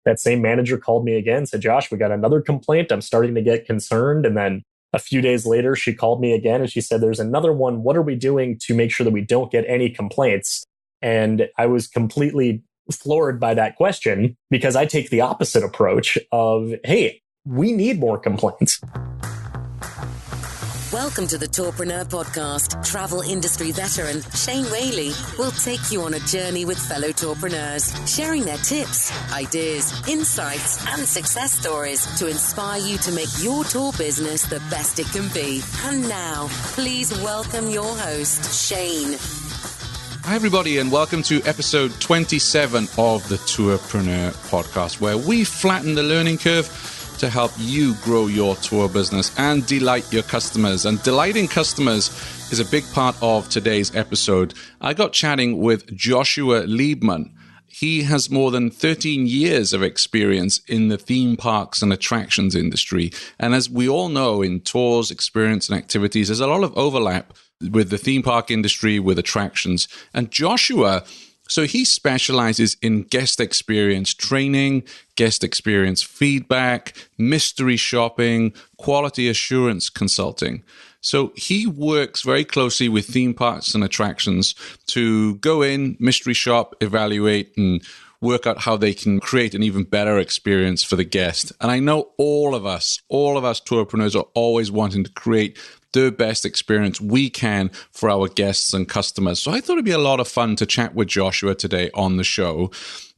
that same manager called me again, said, Josh, we got another complaint. I'm starting to get concerned. And then a few days later, she called me again and she said, there's another one. What are we doing to make sure that we don't get any complaints? And I was completely floored by that question because I take the opposite approach of, hey, we need more complaints. Welcome to the Tourpreneur podcast. Travel industry veteran Shane Whaley will take you on a journey with fellow tourpreneurs, sharing their tips, ideas, insights, and success stories to inspire you to make your tour business the best it can be. And now, please welcome your host, Shane. Hi, everybody, and welcome to episode 27 of the Tourpreneur podcast, where we flatten the learning curve to help you grow your tour business and delight your customers. And delighting customers is a big part of today's episode. I got chatting with Joshua Liebman. He has more than 13 years of experience in the theme parks and attractions industry. And as we all know, in tours, experience, and activities, there's a lot of overlap with the theme park industry, with attractions. And Joshua, so he specializes in guest experience training, guest experience feedback, mystery shopping, quality assurance consulting. So he works very closely with theme parks and attractions to go in, mystery shop, evaluate, and work out how they can create an even better experience for the guest. And I know all of us tourpreneurs are always wanting to create the best experience we can for our guests and customers. So I thought it'd be a lot of fun to chat with Joshua today on the show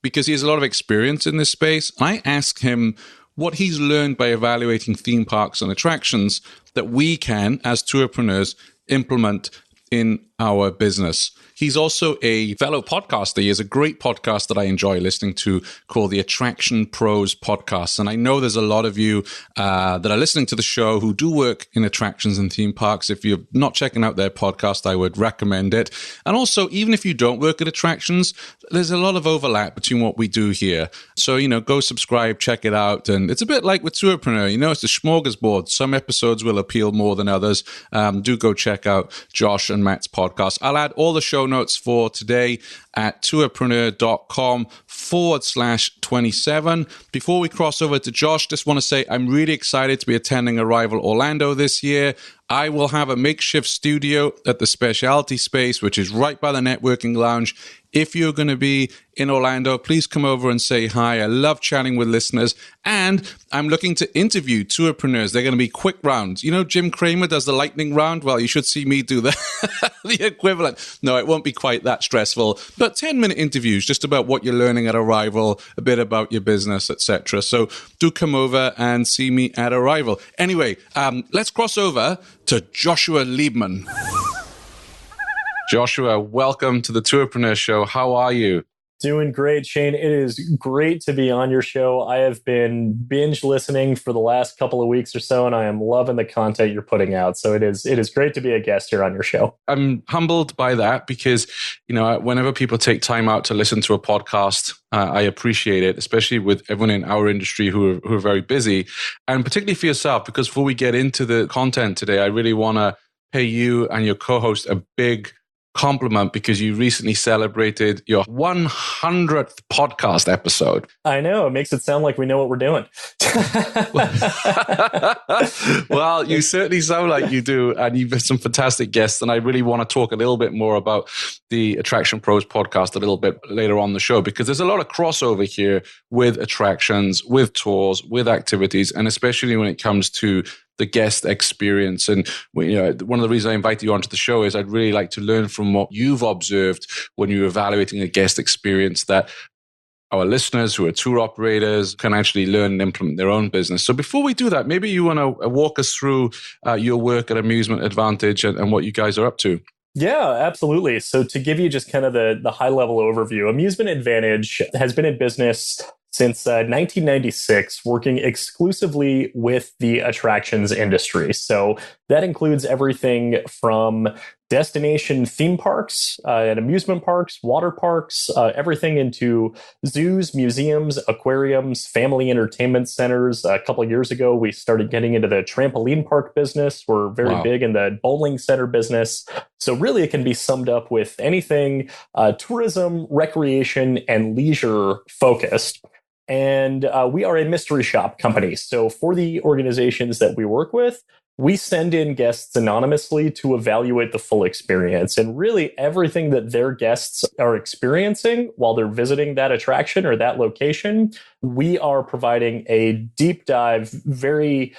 because he has a lot of experience in this space. I asked him what he's learned by evaluating theme parks and attractions that we can, as tourpreneurs, implement in our business. He's also a fellow podcaster. He has a great podcast that I enjoy listening to called the Attraction Pros Podcast. And I know there's a lot of you that are listening to the show who do work in attractions and theme parks. If you're not checking out their podcast, I would recommend it. And also, even if you don't work at attractions, there's a lot of overlap between what we do here. So, go subscribe, check it out. And it's a bit like with Tourpreneur, it's a smorgasbord. Some episodes will appeal more than others. Do go check out Josh and Matt's podcast. I'll add all the show notes for today at tourpreneur.com/27. Before we cross over to Josh, just want to say I'm really excited to be attending Arrival Orlando this year. I will have a makeshift studio at the Specialty Space, which is right by the networking lounge. If you're going to be in Orlando, please come over and say hi. I love chatting with listeners. And I'm looking to interview tourpreneurs. They're going to be quick rounds. Jim Cramer does the lightning round. Well, you should see me do the equivalent. No, it won't be quite that stressful. But 10-minute interviews just about what you're learning at Arrival, a bit about your business, etc. So do come over and see me at Arrival. Anyway, let's cross over to Joshua Liebman. Joshua, welcome to the Tourpreneur Show. How are you? Doing great, Shane. It is great to be on your show. I have been binge listening for the last couple of weeks or so, and I am loving the content you're putting out. So it is great to be a guest here on your show. I'm humbled by that because, whenever people take time out to listen to a podcast, I appreciate it, especially with everyone in our industry who are very busy, and particularly for yourself, because before we get into the content today, I really want to pay you and your co-host a big compliment because you recently celebrated your 100th podcast episode. I know. It makes it sound like we know what we're doing. Well, you certainly sound like you do, and you've had some fantastic guests, and I really want to talk a little bit more about the Attraction Pros podcast a little bit later on the show, because there's a lot of crossover here with attractions, with tours, with activities, and especially when it comes to the guest experience. And one of the reasons I invited you onto the show is I'd really like to learn from what you've observed when you're evaluating a guest experience that our listeners who are tour operators can actually learn and implement their own business. So before we do that, maybe you want to walk us through your work at Amusement Advantage and what you guys are up to. Yeah, absolutely. So to give you just kind of the high level overview, Amusement Advantage has been in business since 1996, working exclusively with the attractions industry. So that includes everything from destination theme parks and amusement parks, water parks, everything into zoos, museums, aquariums, family entertainment centers. A couple of years ago, we started getting into the trampoline park business. We're very big in the bowling center business. So really, it can be summed up with anything tourism, recreation, and leisure focused. And we are a mystery shop company. So for the organizations that we work with, we send in guests anonymously to evaluate the full experience. And really everything that their guests are experiencing while they're visiting that attraction or that location, we are providing a deep dive, very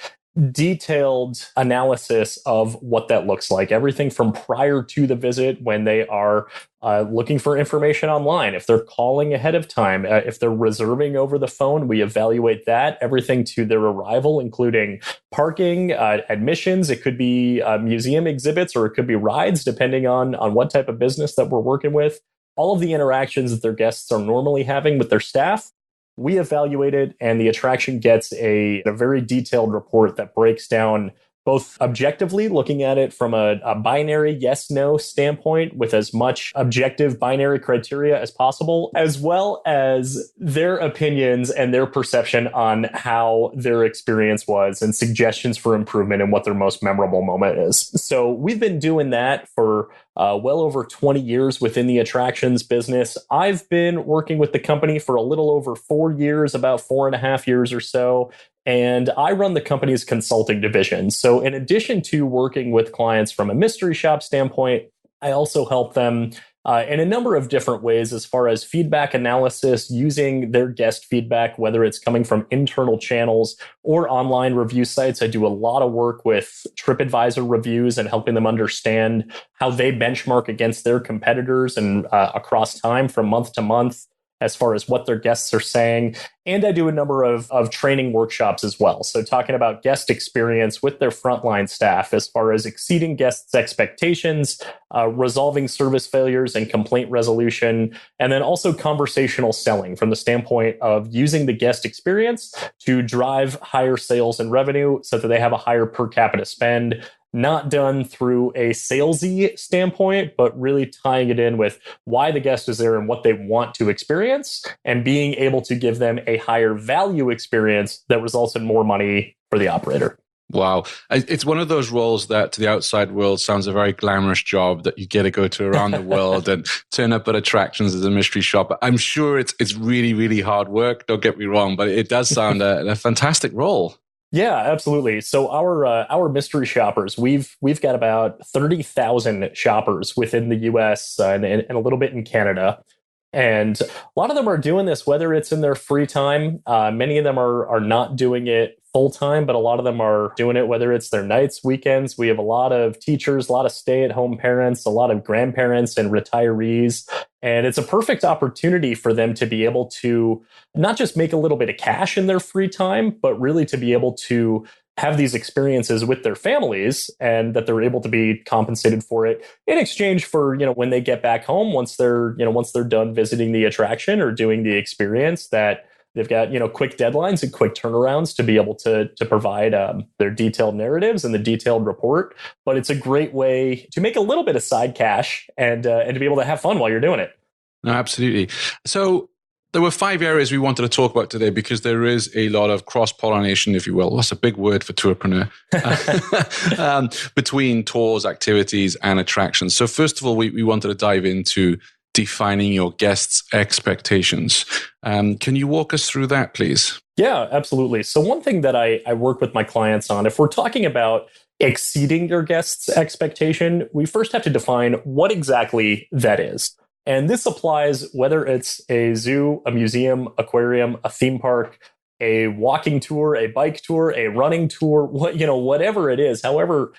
detailed analysis of what that looks like. Everything from prior to the visit, when they are looking for information online, if they're calling ahead of time, if they're reserving over the phone, we evaluate that. Everything to their arrival, including parking, admissions. It could be museum exhibits or it could be rides, depending on what type of business that we're working with. All of the interactions that their guests are normally having with their staff, we evaluate it, and the attraction gets a very detailed report that breaks down both objectively, looking at it from a binary yes-no standpoint with as much objective binary criteria as possible, as well as their opinions and their perception on how their experience was and suggestions for improvement and what their most memorable moment is. So we've been doing that for well over 20 years within the attractions business. I've been working with the company for a little over 4 years, about 4.5 years or so. And I run the company's consulting division. So in addition to working with clients from a mystery shop standpoint, I also help them in a number of different ways as far as feedback analysis, using their guest feedback, whether it's coming from internal channels or online review sites. I do a lot of work with TripAdvisor reviews and helping them understand how they benchmark against their competitors and across time from month to month, as far as what their guests are saying. And I do a number of training workshops as well. So talking about guest experience with their frontline staff, as far as exceeding guests' expectations, resolving service failures and complaint resolution, and then also conversational selling from the standpoint of using the guest experience to drive higher sales and revenue so that they have a higher per capita spend. Not done through a salesy standpoint, but really tying it in with why the guest is there and what they want to experience, and being able to give them a higher value experience that results in more money for the operator. Wow. It's one of those roles that to the outside world sounds a very glamorous job that you get to go to around the world and turn up at attractions as a mystery shopper. I'm sure it's really, really hard work. Don't get me wrong, but it does sound a fantastic role. Yeah, absolutely. So our mystery shoppers, we've got about 30,000 shoppers within the U.S. And a little bit in Canada. And a lot of them are doing this, whether it's in their free time. Many of them are not doing it full time, but a lot of them are doing it, whether it's their nights, weekends. We have a lot of teachers, a lot of stay-at-home parents, a lot of grandparents and retirees. And it's a perfect opportunity for them to be able to not just make a little bit of cash in their free time, but really to be able to have these experiences with their families, and that they're able to be compensated for it in exchange for, when they get back home, once they're done visiting the attraction or doing the experience, that they've got, quick deadlines and quick turnarounds to be able to provide their detailed narratives and the detailed report. But it's a great way to make a little bit of side cash and to be able to have fun while you're doing it. No, absolutely. So there were 5 areas we wanted to talk about today because there is a lot of cross-pollination, if you will. That's a big word for Tourpreneur. Between tours, activities, and attractions. So first of all, we wanted to dive into defining your guests' expectations. Can you walk us through that, please? Yeah, absolutely. So one thing that I work with my clients on, if we're talking about exceeding your guests' expectation, we first have to define what exactly that is. And this applies whether it's a zoo, a museum, aquarium, a theme park, a walking tour, a bike tour, a running tour, whatever it is, whatever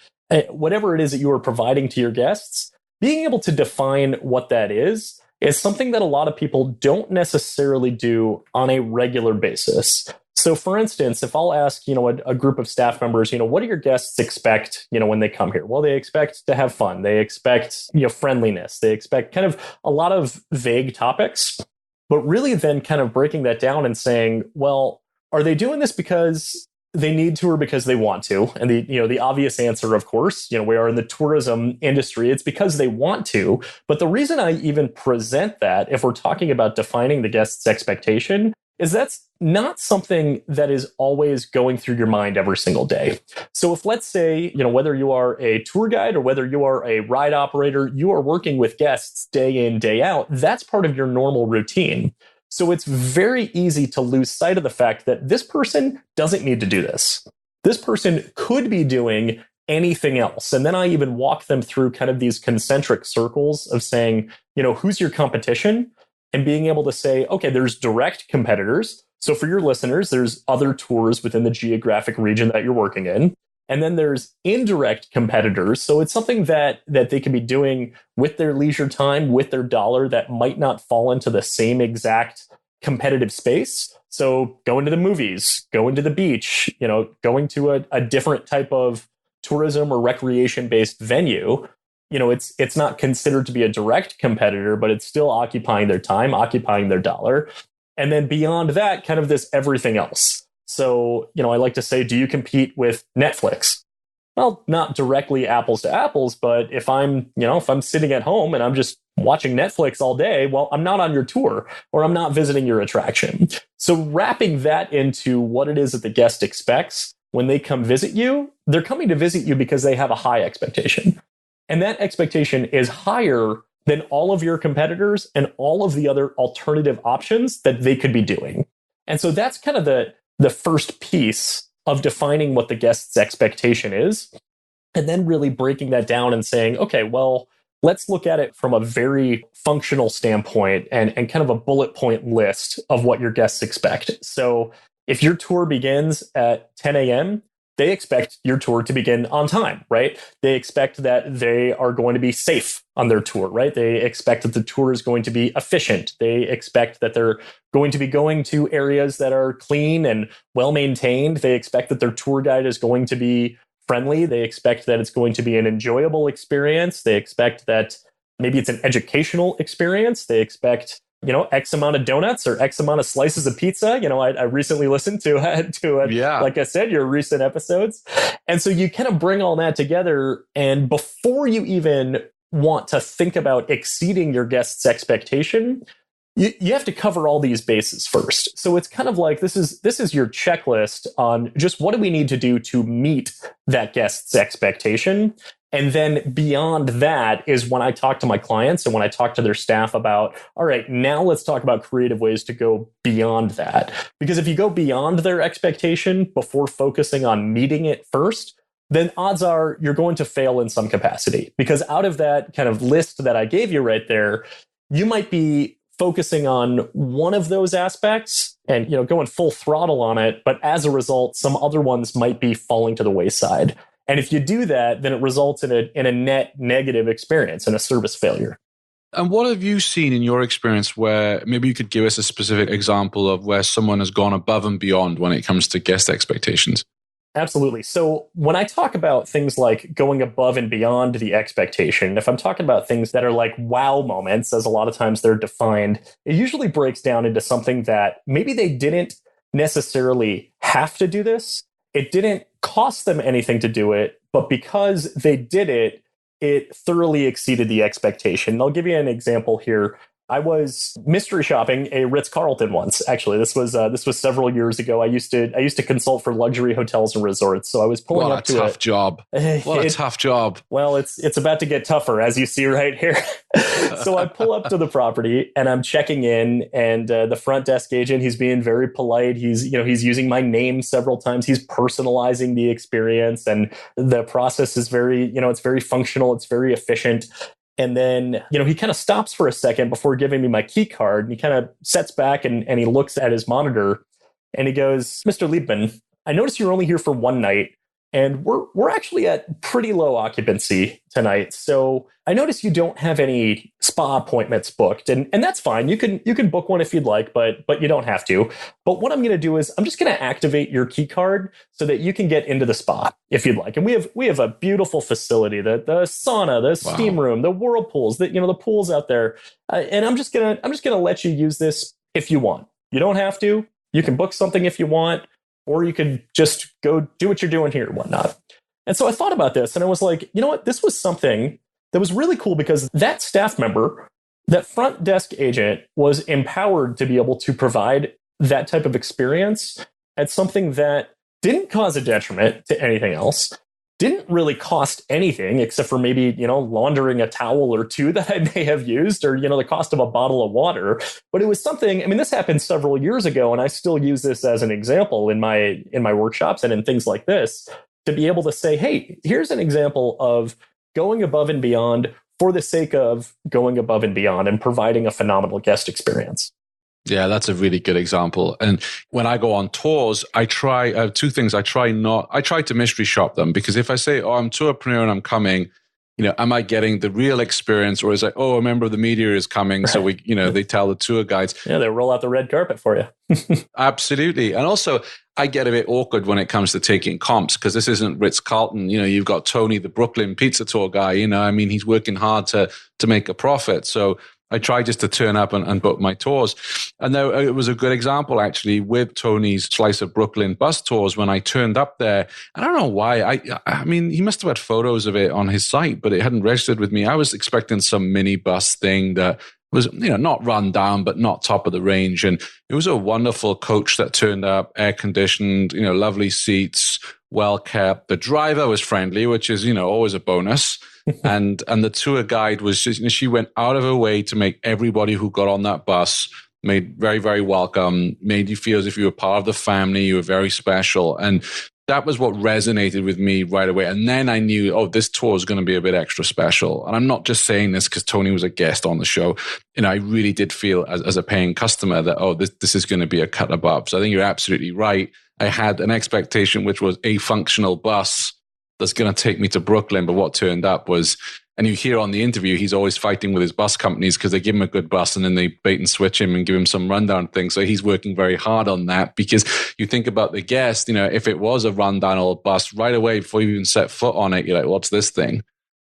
it is that you are providing to your guests, being able to define what that is something that a lot of people don't necessarily do on a regular basis. So for instance, if I'll ask, a group of staff members, what do your guests expect, when they come here? Well, they expect to have fun. They expect, friendliness. They expect kind of a lot of vague topics, but really then kind of breaking that down and saying, well, are they doing this because they need to or because they want to? And the obvious answer, of course, we are in the tourism industry. It's because they want to. But the reason I even present that, if we're talking about defining the guest's expectation, is that's not something that is always going through your mind every single day. So if, let's say, whether you are a tour guide or whether you are a ride operator, you are working with guests day in, day out, that's part of your normal routine. So it's very easy to lose sight of the fact that this person doesn't need to do this. This person could be doing anything else. And then I even walk them through kind of these concentric circles of saying, who's your competition? And being able to say, okay, there's direct competitors. So for your listeners, there's other tours within the geographic region that you're working in. And then there's indirect competitors. So it's something that they can be doing with their leisure time, with their dollar, that might not fall into the same exact competitive space. So going to the movies, going to the beach, going to a different type of tourism or recreation-based venue. It's not considered to be a direct competitor, but it's still occupying their time, occupying their dollar. And then beyond that, kind of this everything else. So, I like to say, do you compete with Netflix? Well, not directly apples to apples, but if I'm sitting at home and I'm just watching Netflix all day, well, I'm not on your tour or I'm not visiting your attraction. So wrapping that into what it is that the guest expects when they come visit you, they're coming to visit you because they have a high expectation. And that expectation is higher than all of your competitors and all of the other alternative options that they could be doing. And so that's kind of the first piece of defining what the guest's expectation is, and then really breaking that down and saying, okay, well, let's look at it from a very functional standpoint and kind of a bullet point list of what your guests expect. So if your tour begins at 10 a.m., they expect your tour to begin on time, right? They expect that they are going to be safe on their tour, right? They expect that the tour is going to be efficient. They expect that they're going to be going to areas that are clean and well maintained. They expect that their tour guide is going to be friendly. They expect that it's going to be an enjoyable experience. They expect that maybe it's an educational experience. They expect X amount of donuts or X amount of slices of pizza. I recently listened to like I said, your recent episodes. And so you kind of bring all that together. And before you even want to think about exceeding your guest's expectation, you have to cover all these bases first. So it's kind of like this is your checklist on just what do we need to do to meet that guest's expectation. And then beyond that is when I talk to my clients and when I talk to their staff about, all right, now let's talk about creative ways to go beyond that. Because if you go beyond their expectation before focusing on meeting it first, then odds are you're going to fail in some capacity. Because out of that kind of list that I gave you right there, you might be focusing on one of those aspects and going full throttle on it. But as a result, some other ones might be falling to the wayside. And if you do that, then it results in a net negative experience and a service failure. And what have you seen in your experience where maybe you could give us a specific example of where someone has gone above and beyond when it comes to guest expectations? Absolutely. So when I talk about things like going above and beyond the expectation, if I'm talking about things that are like wow moments, as a lot of times they're defined, it usually breaks down into something that maybe they didn't necessarily have to do this. It didn't cost them anything to do it, but because they did it, it thoroughly exceeded the expectation. I'll give you an example here. I was mystery shopping a Ritz-Carlton once. Actually, this was several years ago. I used to consult for luxury hotels and resorts. So I was pulling up to What a tough job. What a tough job. Well, it's about to get tougher, as you see right here. So I pull up to the property and I'm checking in, and the front desk agent, he's being very polite. He's using my name several times. He's personalizing the experience, and the process is very, it's very functional. It's very efficient. And then, he kind of stops for a second before giving me my key card, and he kind of sets back and he looks at his monitor and he goes, "Mr. Liebman, I noticed you're only here for one night, and we're actually at pretty low occupancy tonight. So I notice you don't have any spa appointments booked, and that's fine. You can book one if you'd like, but you don't have to. But what I'm going to do is I'm just going to activate your key card so that you can get into the spa if you'd like. And we have a beautiful facility, the sauna, the steam room, the whirlpools, the pools out there. And I'm just gonna let you use this if you want. You don't have to. You can book something if you want, or you could just go do what you're doing here and whatnot." And so I thought about this and I was like, you know what? This was something that was really cool because that staff member, that front desk agent, was empowered to be able to provide that type of experience at something that didn't cause a detriment to anything else, didn't really cost anything except for maybe, laundering a towel or two that I may have used, or, the cost of a bottle of water. But it was something, I mean, this happened several years ago, and I still use this as an example in my workshops and in things like this, to be able to say, hey, here's an example of going above and beyond for the sake of going above and beyond and providing a phenomenal guest experience. Yeah, that's a really good example. And when I go on tours, I try two things. I try to mystery shop them, because if I say, oh, I'm Tourpreneur and I'm coming, am I getting the real experience, or is it, oh, a member of the media is coming? Right. So they tell the tour guides. Yeah, they roll out the red carpet for you. Absolutely. And also, I get a bit awkward when it comes to taking comps, because this isn't Ritz-Carlton. You've got Tony, the Brooklyn pizza tour guy. He's working hard to make a profit. So I try just to turn up and book my tours. And there, it was a good example, actually, with Tony's Slice of Brooklyn bus tours. When I turned up there, I don't know why. I mean, he must have had photos of it on his site, but it hadn't registered with me. I was expecting some mini bus thing that was, not run down, but not top of the range. And it was a wonderful coach that turned up, air conditioned, lovely seats, well kept. The driver was friendly, which is, always a bonus. and the tour guide was just, she went out of her way to make everybody who got on that bus made very, very welcome, made you feel as if you were part of the family, you were very special. And that was what resonated with me right away. And then I knew, oh, this tour is going to be a bit extra special. And I'm not just saying this because Tony was a guest on the show. I really did feel as a paying customer that, oh, this is going to be a cut above. So I think you're absolutely right. I had an expectation, which was a functional bus that's going to take me to Brooklyn. But what turned up was, and you hear on the interview, he's always fighting with his bus companies because they give him a good bus and then they bait and switch him and give him some rundown things. So he's working very hard on that, because you think about the guest, if it was a rundown old bus, right away before you even set foot on it, you're like, what's this thing?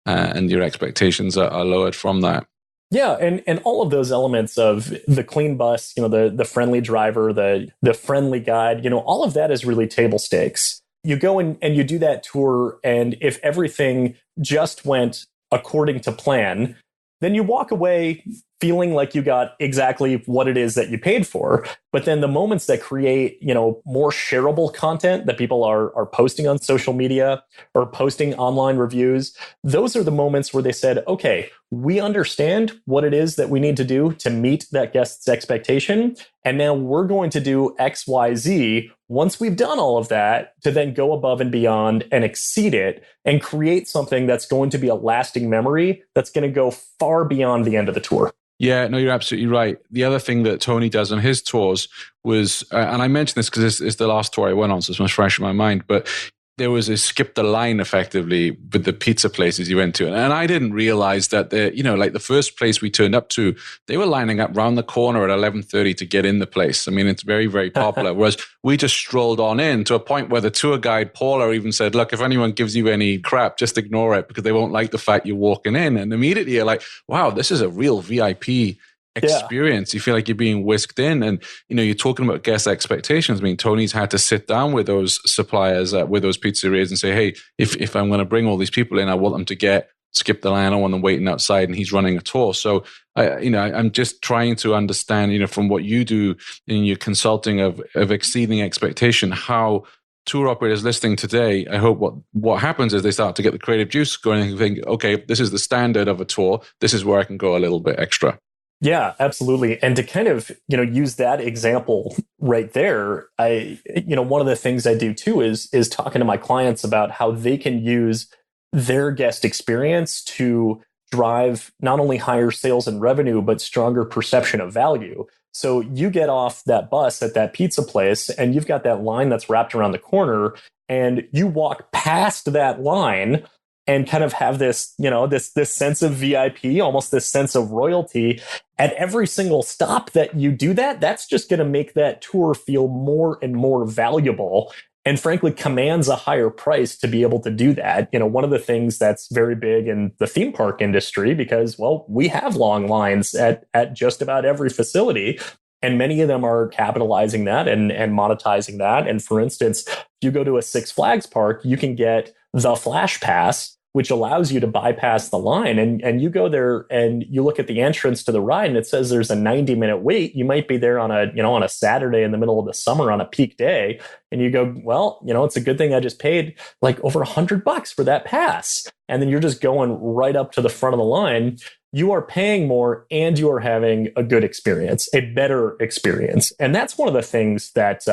And your expectations are lowered from that. Yeah, and all of those elements of the clean bus, the friendly driver, the friendly guide, all of that is really table stakes. You go and you do that tour, and if everything just went according to plan, then you walk away feeling like you got exactly what it is that you paid for. But then the moments that create, more shareable content that people are posting on social media or posting online reviews, those are the moments where they said, okay, we understand what it is that we need to do to meet that guest's expectation. And now we're going to do X, Y, Z. Once we've done all of that, to then go above and beyond and exceed it and create something that's going to be a lasting memory that's going to go far beyond the end of the tour. Yeah, no, you're absolutely right. The other thing that Tony does on his tours was, and I mentioned this because it's the last tour I went on, so it's much fresh in my mind, but there was a skip the line effectively with the pizza places you went to. And I didn't realize that like the first place we turned up to, they were lining up round the corner at 11:30 to get in the place. I mean, it's very, very popular. Whereas we just strolled on in to a point where the tour guide, Paula, even said, look, if anyone gives you any crap, just ignore it because they won't like the fact you're walking in. And immediately you're like, wow, this is a real VIP experience. You feel like you're being whisked in, and you're talking about guest expectations. I mean, Tony's had to sit down with those suppliers, with those pizzerias, and say, hey, if I'm going to bring all these people in, I want them to skip the line. I want them waiting outside, and he's running a tour. So I'm just trying to understand, from what you do in your consulting of exceeding expectation, how tour operators listening today, I hope what happens is they start to get the creative juice going and think, okay, this is the standard of a tour. This is where I can go a little bit extra. Yeah, absolutely. And to kind of, use that example right there, one of the things I do too is talking to my clients about how they can use their guest experience to drive not only higher sales and revenue, but stronger perception of value. So you get off that bus at that pizza place and you've got that line that's wrapped around the corner, and you walk past that line and kind of have this, this sense of VIP, almost this sense of royalty. At every single stop that you do that, that's just going to make that tour feel more and more valuable, and frankly commands a higher price to be able to do that. One of the things that's very big in the theme park industry, because, well, we have long lines at just about every facility, and many of them are capitalizing that and monetizing that. And for instance, if you go to a Six Flags park, you can get the Flash Pass, which allows you to bypass the line. And you go there and you look at the entrance to the ride and it says there's a 90-minute wait. You might be there on a Saturday in the middle of the summer on a peak day. And you go, well, it's a good thing I just paid like over $100 for that pass. And then you're just going right up to the front of the line. You are paying more and you are having a good experience, a better experience. And that's one of the things that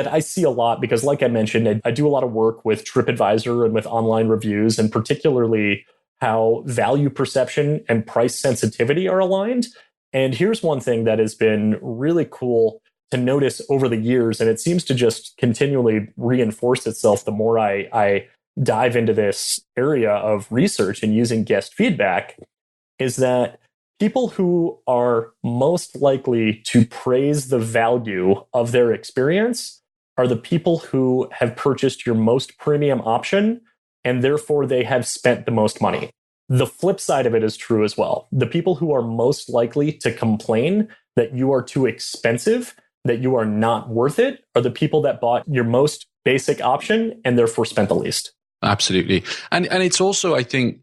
I see a lot because, like I mentioned, I do a lot of work with TripAdvisor and with online reviews, and particularly how value perception and price sensitivity are aligned. And here's one thing that has been really cool to notice over the years, and it seems to just continually reinforce itself the more I dive into this area of research and using guest feedback, is that people who are most likely to praise the value of their experience are the people who have purchased your most premium option, and therefore they have spent the most money. The flip side of it is true as well. The people who are most likely to complain that you are too expensive, that you are not worth it, are the people that bought your most basic option and therefore spent the least. Absolutely. And it's also, I think,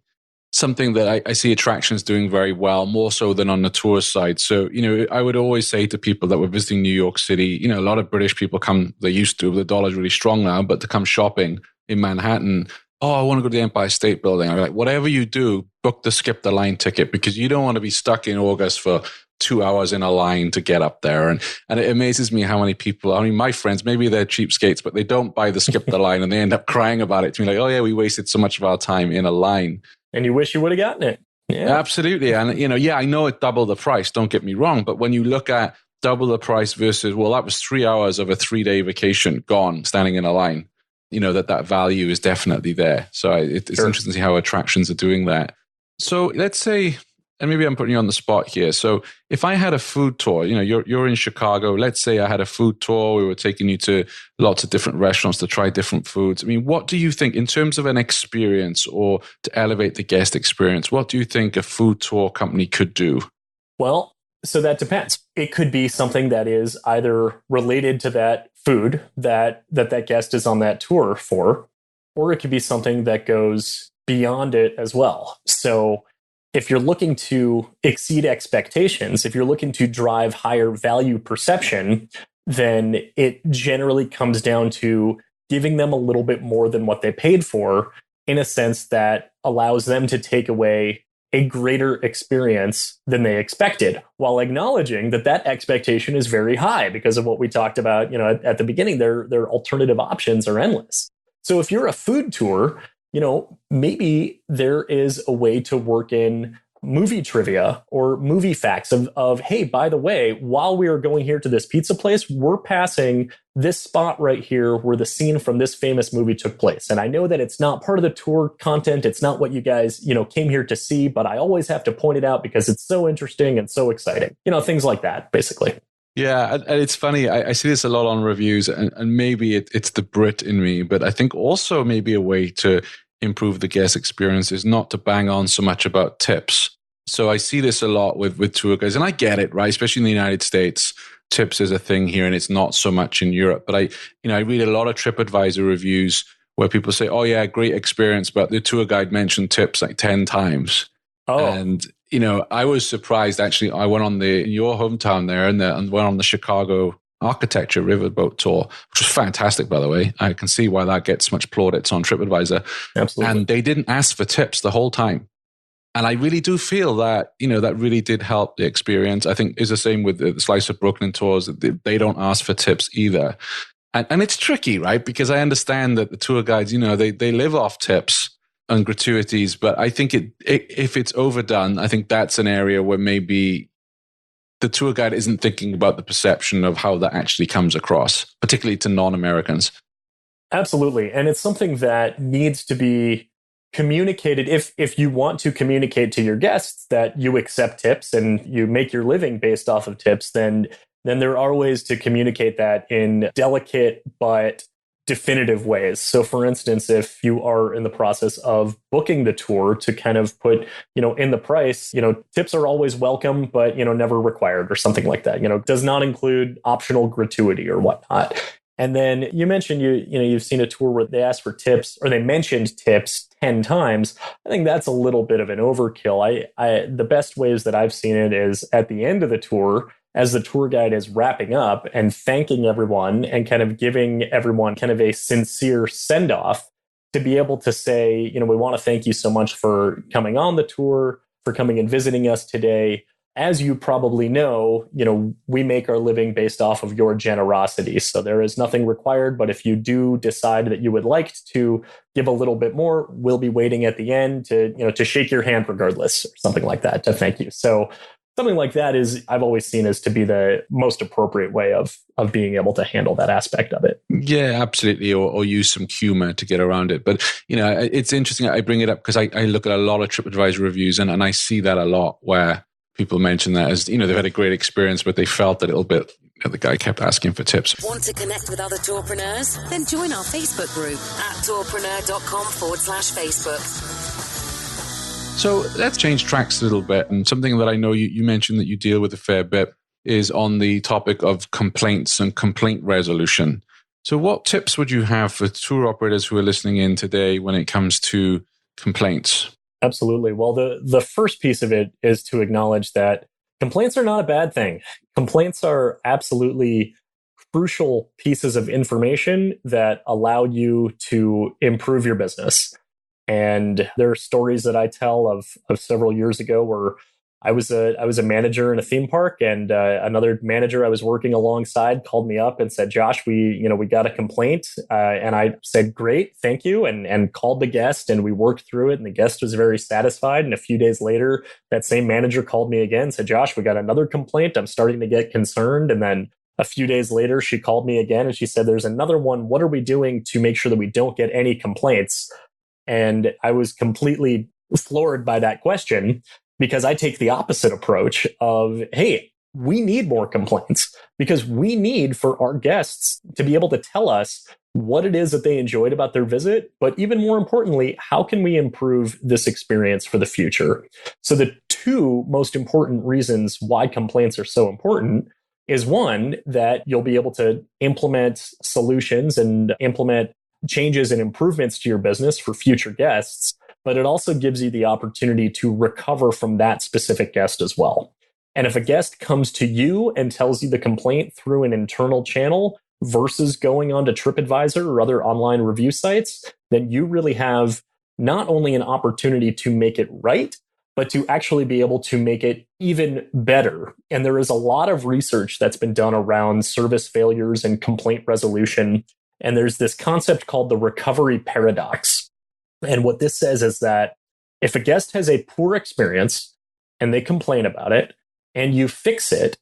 something that I see attractions doing very well, more so than on the tour side. So, I would always say to people that were visiting New York City, a lot of British people come, they used to, the dollar's really strong now, but to come shopping in Manhattan, oh, I want to go to the Empire State Building. I'm like, whatever you do, book the skip the line ticket, because you don't want to be stuck in August for 2 hours in a line to get up there. And it amazes me how many people, my friends, maybe they're cheapskates, but they don't buy the skip the line and they end up crying about it to me like, oh yeah, we wasted so much of our time in a line. And you wish you would have gotten it. Yeah. Absolutely. And, I know it doubled the price, don't get me wrong. But when you look at double the price versus, well, that was 3 hours of a 3-day vacation gone standing in a line, that value is definitely there. So it's interesting to see how attractions are doing that. So let's say, and maybe I'm putting you on the spot here. So if I had a food tour, you're in Chicago. Let's say I had a food tour. We were taking you to lots of different restaurants to try different foods. I mean, what do you think in terms of an experience or to elevate the guest experience? What do you think a food tour company could do? Well, so that depends. It could be something that is either related to that food that guest is on that tour for, or it could be something that goes beyond it as well. So if you're looking to exceed expectations, if you're looking to drive higher value perception, then it generally comes down to giving them a little bit more than what they paid for, in a sense that allows them to take away a greater experience than they expected, while acknowledging that expectation is very high because of what we talked about, at the beginning. Their alternative options are endless. So if you're a food tour, maybe there is a way to work in movie trivia or movie facts of, hey, by the way, while we are going here to this pizza place, we're passing this spot right here where the scene from this famous movie took place. And I know that it's not part of the tour content. It's not what you guys, came here to see, but I always have to point it out because it's so interesting and so exciting. Things like that, basically. Yeah, and it's funny. I see this a lot on reviews, and maybe it's the Brit in me, but I think also maybe a way to improve the guest experience is not to bang on so much about tips. So I see this a lot with tour guides, and I get it, right? Especially in the United States, tips is a thing here, and it's not so much in Europe. But I read a lot of TripAdvisor reviews where people say, "Oh yeah, great experience," but the tour guide mentioned tips like 10 times. Oh, and I was surprised. Actually, I went on your hometown there, and went on the Chicago architecture riverboat tour, which was fantastic, by the way. I can see why that gets much plaudits on TripAdvisor. Absolutely. And they didn't ask for tips the whole time. And I really do feel that, that really did help the experience. I think is the same with the Slice of Brooklyn tours. They don't ask for tips either. And it's tricky, right? Because I understand that the tour guides, they live off tips and gratuities. But I think if it's overdone, I think that's an area where maybe the tour guide isn't thinking about the perception of how that actually comes across, particularly to non-Americans. Absolutely. And it's something that needs to be communicated. If you want to communicate to your guests that you accept tips and you make your living based off of tips, then there are ways to communicate that in delicate but definitive ways. So for instance, if you are in the process of booking the tour to kind of put, in the price, tips are always welcome, but, never required or something like that, does not include optional gratuity or whatnot. And then you mentioned you've seen a tour where they asked for tips or they mentioned tips 10 times. I think that's a little bit of an overkill. The best ways that I've seen it is at the end of the tour, as the tour guide is wrapping up and thanking everyone and kind of giving everyone kind of a sincere send off to be able to say, we want to thank you so much for coming on the tour, for coming and visiting us today. As you probably know, we make our living based off of your generosity. So there is nothing required, but if you do decide that you would like to give a little bit more, we'll be waiting at the end to shake your hand regardless, or something like that, to thank you. So something like that is, I've always seen as to be the most appropriate way of being able to handle that aspect of it. Yeah, absolutely. Or use some humor to get around it. But, it's interesting. I bring it up because I look at a lot of TripAdvisor reviews and I see that a lot where people mention that as, they've had a great experience, but they felt a little bit, the guy kept asking for tips. Want to connect with other tourpreneurs? Then join our Facebook group at tourpreneur.com/Facebook. So let's change tracks a little bit. And something that I know you mentioned that you deal with a fair bit is on the topic of complaints and complaint resolution. So what tips would you have for tour operators who are listening in today when it comes to complaints? Absolutely. Well, the first piece of it is to acknowledge that complaints are not a bad thing. Complaints are absolutely crucial pieces of information that allow you to improve your business. And there are stories that I tell of several years ago where I was a manager in a theme park, and another manager I was working alongside called me up and said, "Josh, we got a complaint," and I said, "Great, thank you," and called the guest, and we worked through it, and the guest was very satisfied. And a few days later, that same manager called me again and said, "Josh, we got another complaint. I'm starting to get concerned." And then a few days later, she called me again and she said, "There's another one. What are we doing to make sure that we don't get any complaints?" And I was completely floored by that question, because I take the opposite approach of, hey, we need more complaints, because we need for our guests to be able to tell us what it is that they enjoyed about their visit. But even more importantly, how can we improve this experience for the future? So the two most important reasons why complaints are so important is, one, that you'll be able to implement solutions and implement changes and improvements to your business for future guests. But it also gives you the opportunity to recover from that specific guest as well. And if a guest comes to you and tells you the complaint through an internal channel versus going on to TripAdvisor or other online review sites, then you really have not only an opportunity to make it right, but to actually be able to make it even better. And there is a lot of research that's been done around service failures and complaint resolution. And there's this concept called the recovery paradox. And what this says is that if a guest has a poor experience and they complain about it, and you fix it,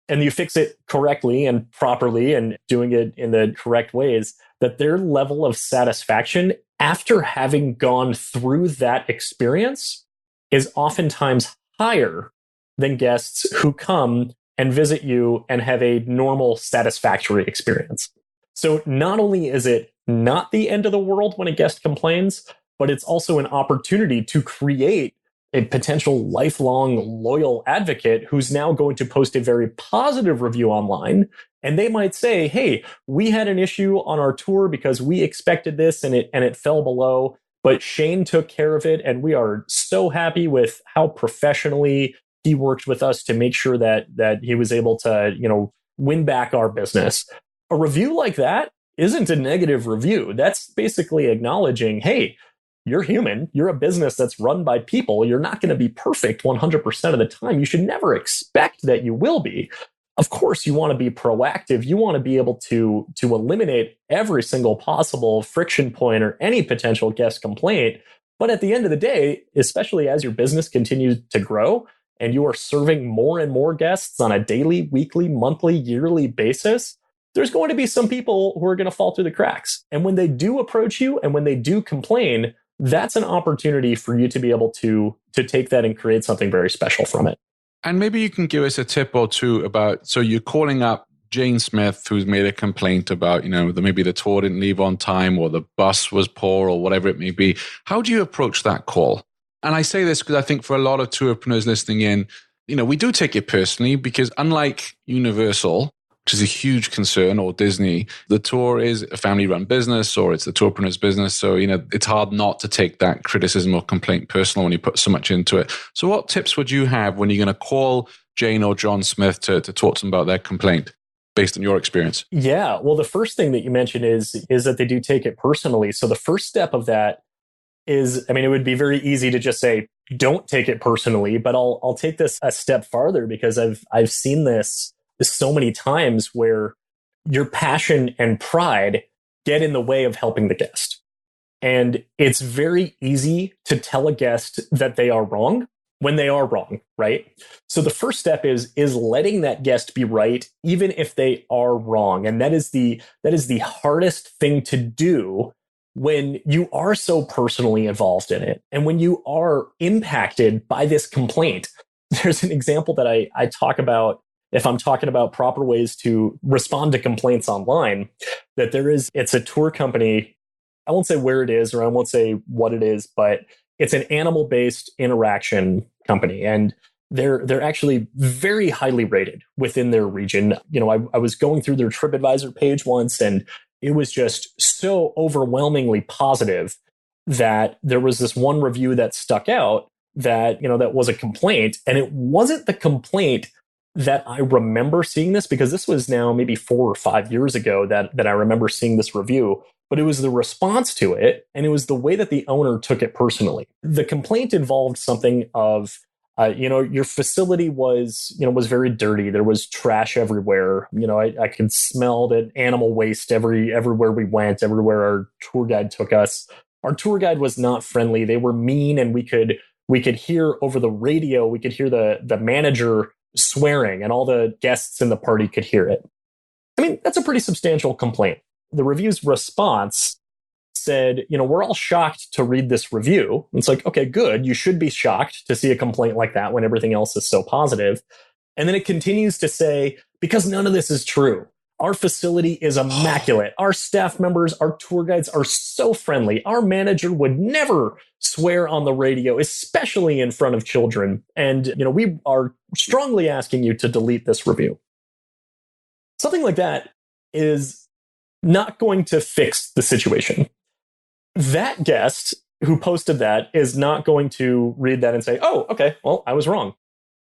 and you fix it correctly and properly and doing it in the correct ways, that their level of satisfaction after having gone through that experience is oftentimes higher than guests who come and visit you and have a normal, satisfactory experience. So not only is it not the end of the world when a guest complains, but it's also an opportunity to create a potential lifelong loyal advocate who's now going to post a very positive review online. And they might say, "Hey, we had an issue on our tour because we expected this and it fell below, but Shane took care of it. And we are so happy with how professionally he worked with us to make sure that he was able to, win back our business." A review like that isn't a negative review. That's basically acknowledging, hey, you're human. You're a business that's run by people. You're not going to be perfect 100% of the time. You should never expect that you will be. Of course, you want to be proactive. You want to be able to eliminate every single possible friction point or any potential guest complaint. But at the end of the day, especially as your business continues to grow and you are serving more and more guests on a daily, weekly, monthly, yearly basis, there's going to be some people who are going to fall through the cracks. And when they do approach you and when they do complain, that's an opportunity for you to be able to take that and create something very special from it. And maybe you can give us a tip or two about, so you're calling up Jane Smith, who's made a complaint about, maybe the tour didn't leave on time or the bus was poor or whatever it may be. How do you approach that call? And I say this because I think for a lot of tourpreneurs listening in, we do take it personally because unlike Universal, which is a huge concern, or Disney. The tour is a family-run business, or it's the tourpreneur's business. So, it's hard not to take that criticism or complaint personal when you put so much into it. So what tips would you have when you're going to call Jane or John Smith to talk to them about their complaint, based on your experience? Yeah, well, the first thing that you mentioned is that they do take it personally. So the first step of that is, it would be very easy to just say, don't take it personally, but I'll take this a step farther, because I've seen this so many times where your passion and pride get in the way of helping the guest. And it's very easy to tell a guest that they are wrong when they are wrong, right? So the first step is letting that guest be right, even if they are wrong. And that is the hardest thing to do when you are so personally involved in it. And when you are impacted by this complaint. There's an example that I talk about if I'm talking about proper ways to respond to complaints online, that it's a tour company. I won't say where it is, or I won't say what it is, but it's an animal-based interaction company, and they're actually very highly rated within their region. I was going through their TripAdvisor page once, and it was just so overwhelmingly positive that there was this one review that stuck out that was a complaint, and it wasn't the complaint that I remember seeing this, because this was now maybe 4 or 5 years ago that I remember seeing this review. But it was the response to it, and it was the way that the owner took it personally. The complaint involved something of, your facility was very dirty. There was trash everywhere. I could smell the animal waste everywhere we went, everywhere our tour guide took us. Our tour guide was not friendly. They were mean, and we could hear over the radio. We could hear the manager swearing, and all the guests in the party could hear it. That's a pretty substantial complaint. The review's response said, we're all shocked to read this review. And it's like, okay, good. You should be shocked to see a complaint like that when everything else is so positive. And then it continues to say, because none of this is true. Our facility is immaculate. Our staff members, our tour guides are so friendly. Our manager would never swear on the radio, especially in front of children. And, we are strongly asking you to delete this review. Something like that is not going to fix the situation. That guest who posted that is not going to read that and say, oh, okay, well, I was wrong.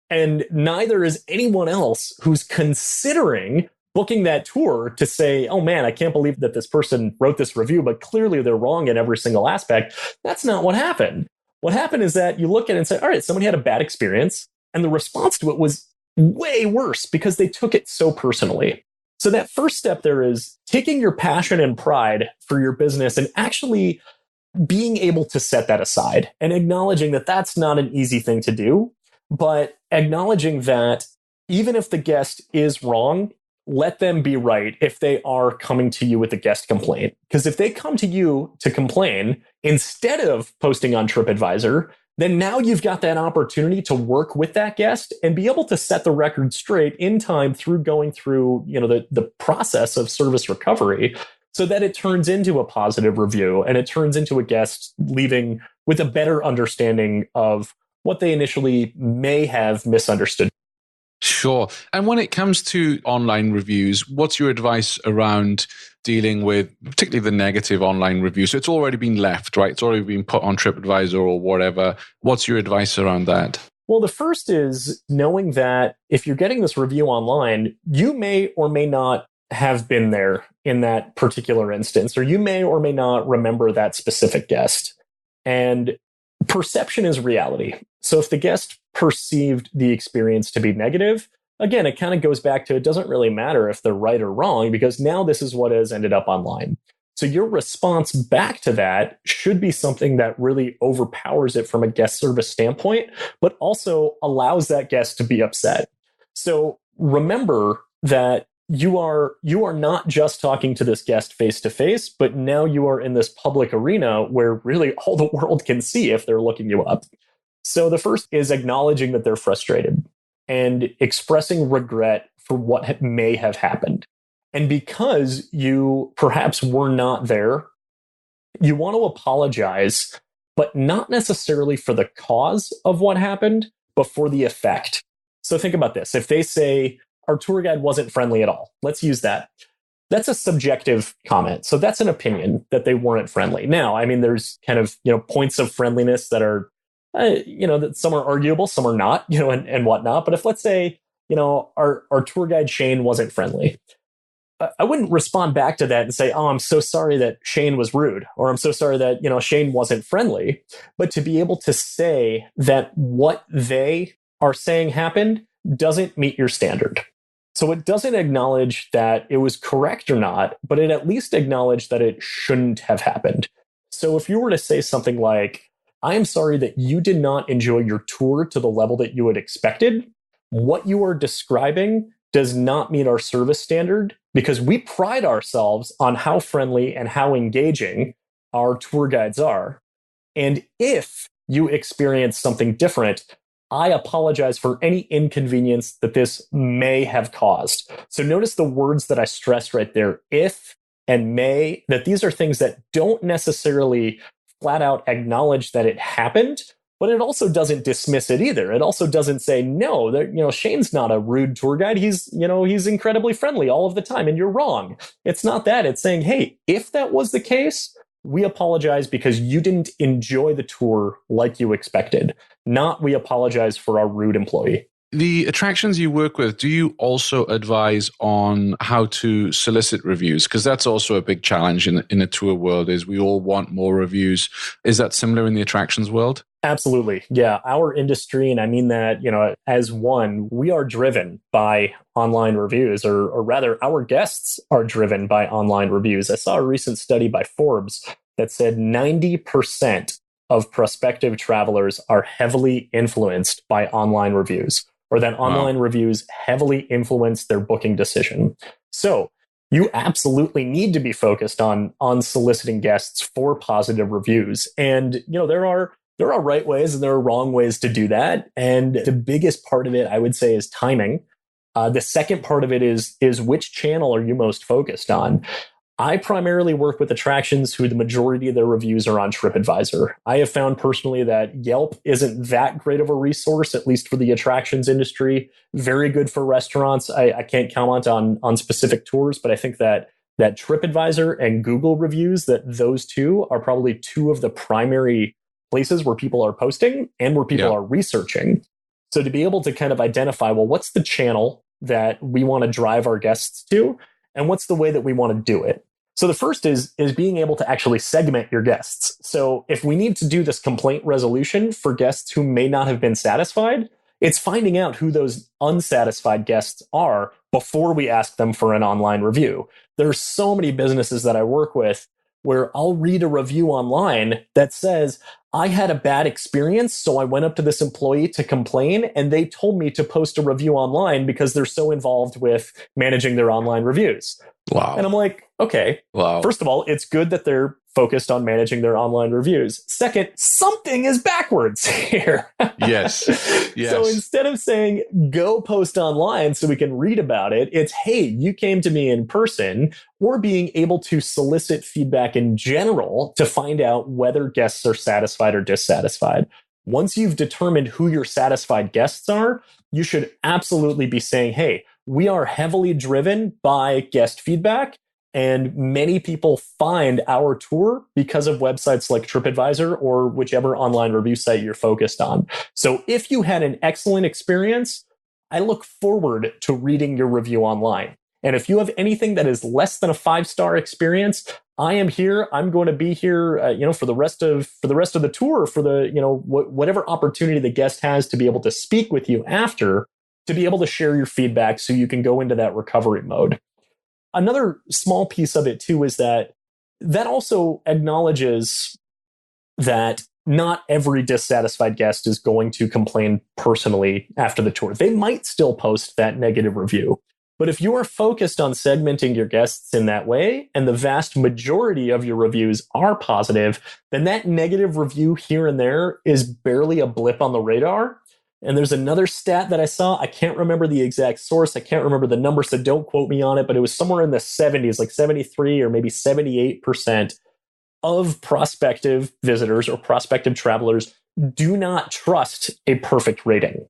And neither is anyone else who's considering booking that tour to say, oh man, I can't believe that this person wrote this review, but clearly they're wrong in every single aspect. That's not what happened. What happened is that you look at it and say, all right, somebody had a bad experience, and the response to it was way worse because they took it so personally. So that first step there is taking your passion and pride for your business and actually being able to set that aside and acknowledging that that's not an easy thing to do, but acknowledging that even if the guest is wrong, let them be right if they are coming to you with a guest complaint. Because if they come to you to complain instead of posting on TripAdvisor, then now you've got that opportunity to work with that guest and be able to set the record straight in time through going through, the process of service recovery, so that it turns into a positive review and it turns into a guest leaving with a better understanding of what they initially may have misunderstood. Sure. And when it comes to online reviews, what's your advice around dealing with particularly the negative online reviews? So it's already been left, right? It's already been put on TripAdvisor or whatever. What's your advice around that? Well, the first is knowing that if you're getting this review online, you may or may not have been there in that particular instance, or you may or may not remember that specific guest. And perception is reality. So if the guest perceived the experience to be negative, again, it kind of goes back to, it doesn't really matter if they're right or wrong, because now this is what has ended up online. So your response back to that should be something that really overpowers it from a guest service standpoint, but also allows that guest to be upset. So remember that you are not just talking to this guest face to face, but now you are in this public arena where really all the world can see if they're looking you up. So the first is acknowledging that they're frustrated and expressing regret for what may have happened. And because you perhaps were not there, you want to apologize, but not necessarily for the cause of what happened, but for the effect. So think about this. If they say, our tour guide wasn't friendly at all. Let's use that. That's a subjective comment. So that's an opinion that they weren't friendly. Now, I mean, there's kind of, points of friendliness that are, that some are arguable, some are not, and whatnot. But if, let's say, our tour guide Shane wasn't friendly, I wouldn't respond back to that and say, oh, I'm so sorry that Shane was rude, or I'm so sorry that, Shane wasn't friendly. But to be able to say that what they are saying happened doesn't meet your standard. So it doesn't acknowledge that it was correct or not, but it at least acknowledged that it shouldn't have happened. So if you were to say something like, I am sorry that you did not enjoy your tour to the level that you had expected, what you are describing does not meet our service standard, because we pride ourselves on how friendly and how engaging our tour guides are. And if you experience something different, I apologize for any inconvenience that this may have caused. So notice the words that I stressed right there, if and may, that these are things that don't necessarily flat out acknowledge that it happened, but it also doesn't dismiss it either. It also doesn't say, no, Shane's not a rude tour guide. He's incredibly friendly all of the time, and you're wrong. It's not that. It's saying, hey, if that was the case, we apologize because you didn't enjoy the tour like you expected. Not we apologize for our rude employee. The attractions you work with, do you also advise on how to solicit reviews? Because that's also a big challenge in the tour world, is we all want more reviews. Is that similar in the attractions world? Absolutely. Yeah. Our industry, and I mean that, as one, we are driven by online reviews, or rather our guests are driven by online reviews. I saw a recent study by Forbes that said 90% of prospective travelers are heavily influenced by online reviews, or that online reviews heavily influence their booking decision. So you absolutely need to be focused on soliciting guests for positive reviews. And, there are right ways and there are wrong ways to do that. And the biggest part of it, I would say, is timing. The second part of it is which channel are you most focused on? I primarily work with attractions who the majority of their reviews are on TripAdvisor. I have found personally that Yelp isn't that great of a resource, at least for the attractions industry. Very good for restaurants. I can't comment on specific tours, but I think that TripAdvisor and Google reviews, that those two are probably two of the primary places where people are posting and where people are researching. So to be able to kind of identify, well, what's the channel that we want to drive our guests to, and what's the way that we want to do it? So the first is being able to actually segment your guests. So if we need to do this complaint resolution for guests who may not have been satisfied, it's finding out who those unsatisfied guests are before we ask them for an online review. There are so many businesses that I work with where I'll read a review online that says, I had a bad experience, so I went up to this employee to complain, and they told me to post a review online because they're so involved with managing their online reviews. Wow. And I'm like, okay, First of all, it's good that they're focused on managing their online reviews. Second, something is backwards here. Yes. So instead of saying, go post online so we can read about it, it's, hey, you came to me in person, or being able to solicit feedback in general to find out whether guests are satisfied or dissatisfied. Once you've determined who your satisfied guests are, you should absolutely be saying, hey, we are heavily driven by guest feedback, and many people find our tour because of websites like TripAdvisor or whichever online review site you're focused on. So if you had an excellent experience, I look forward to reading your review online. And if you have anything that is less than a 5-star experience, I am here. I'm going to be here, for the rest of the tour, for the, whatever opportunity the guest has to be able to speak with you after, to be able to share your feedback so you can go into that recovery mode. Another small piece of it too is that also acknowledges that not every dissatisfied guest is going to complain personally after the tour. They might still post that negative review. But if you are focused on segmenting your guests in that way, and the vast majority of your reviews are positive, then that negative review here and there is barely a blip on the radar. And there's another stat that I saw. I can't remember the exact source. I can't remember the number, so don't quote me on it, but it was somewhere in the 70s, like 73 or maybe 78% of prospective visitors or prospective travelers do not trust a perfect rating.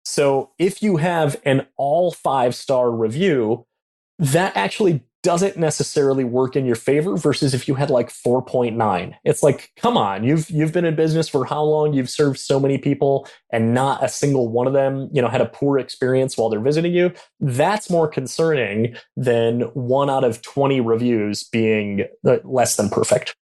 So if you have an all 5-star review, that actually doesn't necessarily work in your favor versus if you had like 4.9. It's like, come on, you've been in business for how long? You've served so many people and not a single one of them, had a poor experience while they're visiting you. That's more concerning than 1 out of 20 reviews being less than perfect.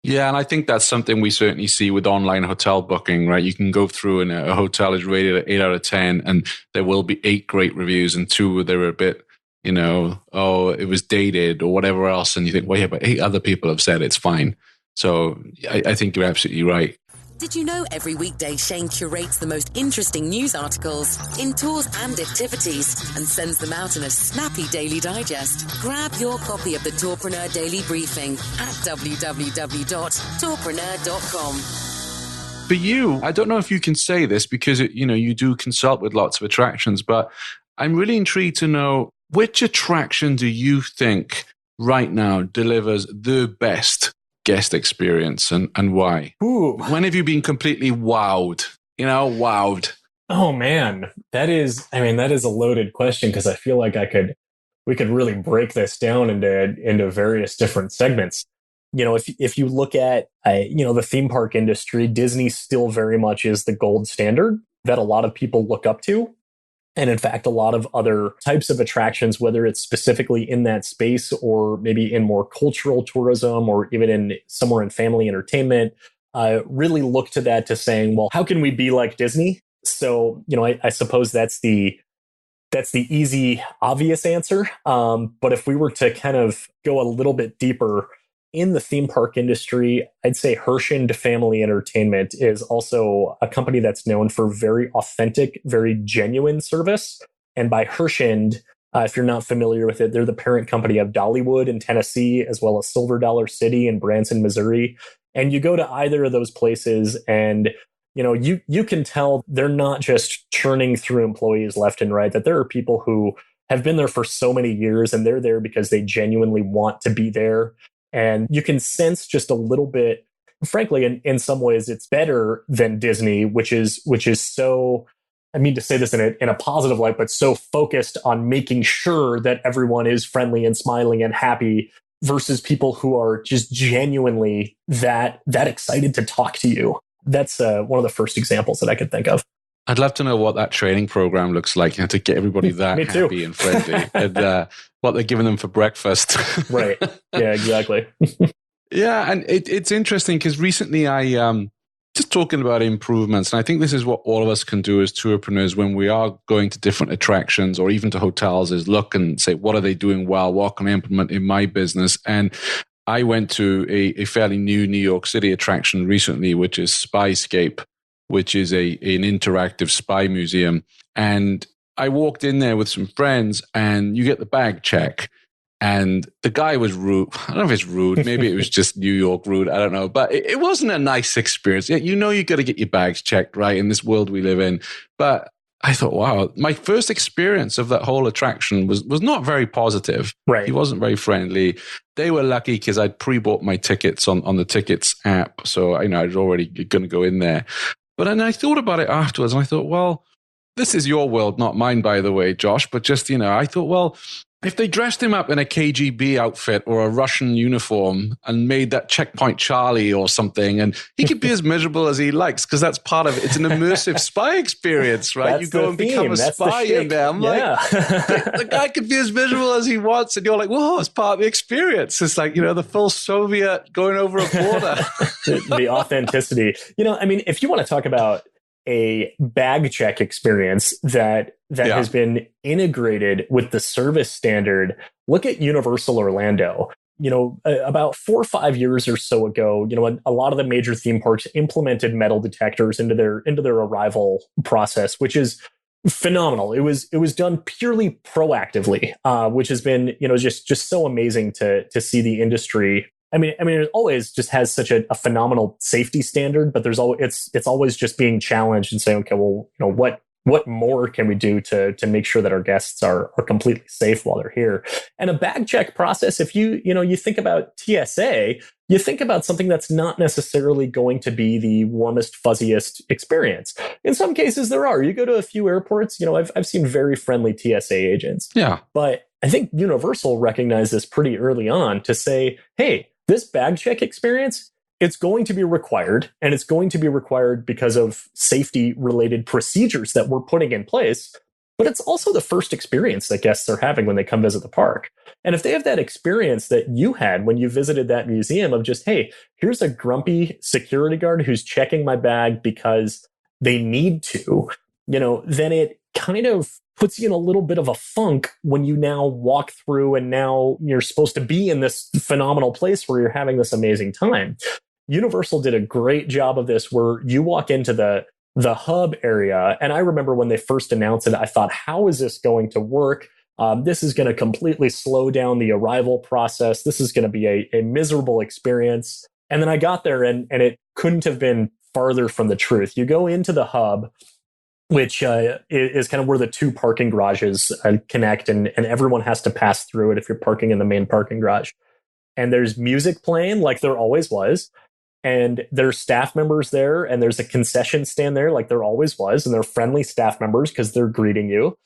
Yeah, and I think that's something we certainly see with online hotel booking, right? You can go through and a hotel is rated at 8 out of 10 and there will be 8 great reviews and 2 where they're a bit, oh, it was dated or whatever else. And you think, well, yeah, but 8 other people have said it's fine. So I think you're absolutely right. Did you know every weekday Shane curates the most interesting news articles in tours and activities and sends them out in a snappy daily digest? Grab your copy of the Tourpreneur Daily Briefing at www.tourpreneur.com. For you, I don't know if you can say this because, you do consult with lots of attractions, but I'm really intrigued to know which attraction do you think right now delivers the best guest experience and why? Ooh. When have you been completely wowed? Wowed. Oh man, that is a loaded question because I feel like we could really break this down into various different segments. If you look at the theme park industry, Disney still very much is the gold standard that a lot of people look up to. And in fact, a lot of other types of attractions, whether it's specifically in that space or maybe in more cultural tourism or even somewhere in family entertainment, really look to that to saying, well, how can we be like Disney? So, I suppose that's the easy, obvious answer. But if we were to kind of go a little bit deeper in the theme park industry, I'd say Herschend Family Entertainment is also a company that's known for very authentic, very genuine service. And by Herschend, if you're not familiar with it, they're the parent company of Dollywood in Tennessee, as well as Silver Dollar City in Branson, Missouri. And you go to either of those places and you can tell they're not just churning through employees left and right, that there are people who have been there for so many years and they're there because they genuinely want to be there. And you can sense just a little bit, frankly, in some ways, it's better than Disney, which is so, I mean to say this in a positive light, but so focused on making sure that everyone is friendly and smiling and happy versus people who are just genuinely that excited to talk to you. That's one of the first examples that I could think of. I'd love to know what that training program looks like, to get everybody that happy and friendly, and what they're giving them for breakfast. Right. Yeah, exactly. Yeah, and it's interesting because recently I just talking about improvements, and I think this is what all of us can do as tourpreneurs when we are going to different attractions or even to hotels, is look and say, what are they doing well? What can I implement in my business? And I went to a fairly new New York City attraction recently, which is Spyscape, which is an interactive spy museum. And I walked in there with some friends and you get the bag check. And the guy was rude. I don't know if it's rude. Maybe it was just New York rude. I don't know. But it wasn't a nice experience. You got to get your bags checked, right, in this world we live in. But I thought, wow, my first experience of that whole attraction was not very positive. Right. He wasn't very friendly. They were lucky because I'd pre-bought my tickets on the tickets app. So I was already going to go in there. But then I thought about it afterwards and I thought, well, this is your world, not mine, by the way, Josh. But just, I thought, well, if they dressed him up in a KGB outfit or a Russian uniform and made that Checkpoint Charlie or something, and he could be as miserable as he likes because that's part of it. It's an immersive spy experience, right? That's you go and become a spy in there. I'm like, the guy could be as miserable as he wants. And you're like, whoa, it's part of the experience. It's like, the full Soviet going over a border. the authenticity. If you want to talk about a bag check experience that has been integrated with the service standard, look at Universal Orlando. About 4 or 5 years or so ago, a lot of the major theme parks implemented metal detectors into their arrival process, which is phenomenal. It was done purely proactively, which has been just so amazing to see the industry. It always just has such a phenomenal safety standard, but it's always just being challenged and saying, okay, well, what more can we do to make sure that our guests are completely safe while they're here? And a bag check process, if you think about TSA, you think about something that's not necessarily going to be the warmest, fuzziest experience. In some cases, there are. You go to a few airports, I've seen very friendly TSA agents. Yeah. But I think Universal recognized this pretty early on to say, hey, this bag check experience, it's going to be required, and it's going to be required because of safety-related procedures that we're putting in place. But it's also the first experience that guests are having when they come visit the park. And if they have that experience that you had when you visited that museum of just, hey, here's a grumpy security guard who's checking my bag because they need to, then it kind of puts you in a little bit of a funk when you now walk through and now you're supposed to be in this phenomenal place where you're having this amazing time. Universal did a great job of this where you walk into the hub area. And I remember when they first announced it, I thought, how is this going to work? This is going to completely slow down the arrival process. This is going to be a miserable experience. And then I got there and it couldn't have been farther from the truth. You go into the hub, which is kind of where the two parking garages connect, and everyone has to pass through it if you're parking in the main parking garage. And there's music playing like there always was. And there's staff members there, and there's a concession stand there like there always was. And they're friendly staff members because they're greeting you.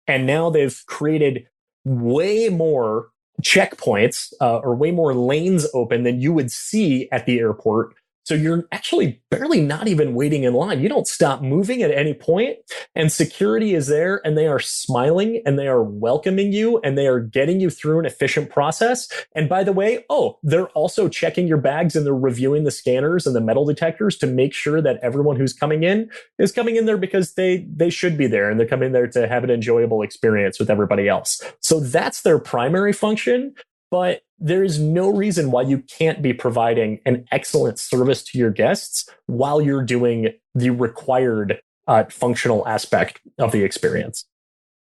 And now they've created way more checkpoints or way more lanes open than you would see at the airport. So you're actually barely not even waiting in line. You don't stop moving at any point, and security is there, and they are smiling and they are welcoming you and they are getting you through an efficient process. And by the way, they're also checking your bags and they're reviewing the scanners and the metal detectors to make sure that everyone who's coming in is coming in there because they should be there, and they're coming there to have an enjoyable experience with everybody else. So that's their primary function. But there is no reason why you can't be providing an excellent service to your guests while you're doing the required functional aspect of the experience.